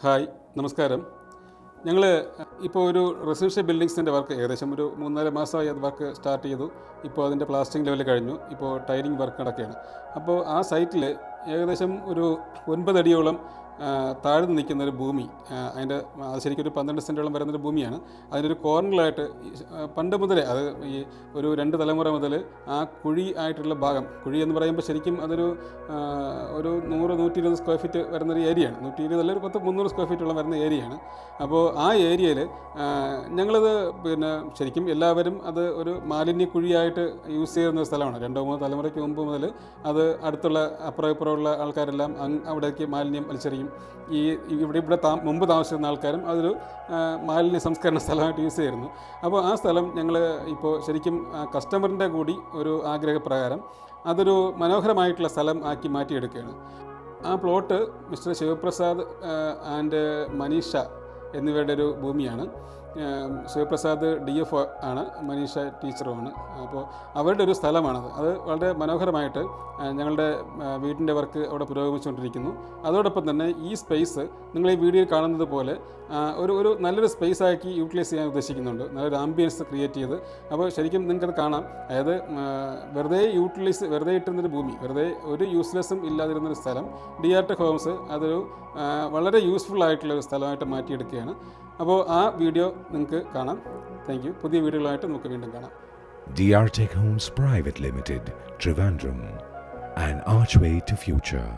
Hi, നമസ്കാരം. ഞങ്ങൾ ഇപ്പോൾ ഒരു റെസിഡൻഷ്യൽ ബിൽഡിങ്സിൻ്റെ വർക്ക് ഏകദേശം ഒരു 3-4 മാസമായി അത് വർക്ക് സ്റ്റാർട്ട് ചെയ്തു. ഇപ്പോൾ അതിൻ്റെ പ്ലാസ്റ്ററിംഗ് ലെവൽ കഴിഞ്ഞു. ഇപ്പോൾ ടൈലിംഗ് വർക്ക് നടക്കുകയാണ്. അപ്പോൾ ആ സൈറ്റിൽ ഏകദേശം ഒരു 9 അടിയോളം താഴ്ന്നു നിൽക്കുന്ന ഒരു ഭൂമി, അതിൻ്റെ അത് ശരിക്കും ഒരു 12 സെൻറ്റോളം വരുന്നൊരു ഭൂമിയാണ്. അതിനൊരു കോർണറിലായിട്ട് പണ്ട് മുതലേ അത് ഈ ഒരു 2 തലമുറ മുതൽ ആ കുഴി ആയിട്ടുള്ള ഭാഗം, കുഴി എന്ന് പറയുമ്പോൾ ശരിക്കും അതൊരു ഒരു 100-120 സ്ക്വയർ ഫീറ്റ് വരുന്നൊരു ഏരിയയാണ്. 120 അല്ല, ഒരു 300 സ്ക്വയർ ഫീറ്റോളം വരുന്ന ഏരിയയാണ്. അപ്പോൾ ആ ഏരിയയിൽ ഞങ്ങളത് ശരിക്കും എല്ലാവരും അത് ഒരു മാലിന്യ കുഴിയായിട്ട് യൂസ് ചെയ്യുന്ന സ്ഥലമാണ്. 2-3 തലമുറയ്ക്ക് മുമ്പ് മുതൽ അത് അടുത്തുള്ള അപ്പുറം ഇപ്പുറമുള്ള ആൾക്കാരെല്ലാം അവിടേക്ക് മാലിന്യം വലിച്ചെറിയും. ഇവിടെ മുമ്പ് താമസിക്കുന്ന ആൾക്കാരും അതൊരു മാലിന്യ സംസ്കരണ സ്ഥലമായിട്ട് യൂസ് ചെയ്യുന്നു. അപ്പോൾ ആ സ്ഥലം ഞങ്ങൾ ഇപ്പോൾ ശരിക്കും കസ്റ്റമറിൻ്റെ കൂടി ഒരു ആഗ്രഹപ്രകാരം അതൊരു മനോഹരമായിട്ടുള്ള സ്ഥലം ആക്കി മാറ്റിയെടുക്കുകയാണ്. ആ plot mister Shivaprasad and Manisha എന്നിവരുടെ ഒരു ഭൂമിയാണ്. ശിവപ്രസാദ് DF ആണ്, മനീഷ ടീച്ചറുമാണ്. അപ്പോൾ അവരുടെ ഒരു സ്ഥലമാണത്. അത് വളരെ മനോഹരമായിട്ട് ഞങ്ങളുടെ വീടിൻ്റെ വർക്ക് അവിടെ പുരോഗമിച്ചുകൊണ്ടിരിക്കുന്നു. അതോടൊപ്പം തന്നെ ഈ സ്പേസ് നിങ്ങൾ ഈ വീഡിയോയിൽ കാണുന്നത് പോലെ ഒരു നല്ലൊരു സ്പേസ് ആക്കി യൂട്ടിലൈസ് ചെയ്യാൻ ഉദ്ദേശിക്കുന്നുണ്ട്. നല്ലൊരു ആംബിയൻസ് ക്രിയേറ്റ് ചെയ്ത്. അപ്പോൾ ശരിക്കും നിങ്ങൾക്കത് കാണാം. അതായത് വെറുതെ ഇട്ടിരുന്നൊരു ഭൂമി, വെറുതെ ഒരു യൂസ്ലെസ്സും ഇല്ലാതിരുന്നൊരു സ്ഥലം DRTech ഹോംസ് അതൊരു വളരെ യൂസ്ഫുൾ ആയിട്ടുള്ളൊരു സ്ഥലമായിട്ട് മാറ്റിയെടുക്കുകയാണ്. അപ്പോൾ ആ വീഡിയോ നിങ്ങൾക്ക് കാണാം. Thank you. പുതിയ വീഡിയോകളായിട്ട് നമുക്ക് വീണ്ടും കാണാം. DRTech Homes Private Limited, Trivandrum, an archway to future.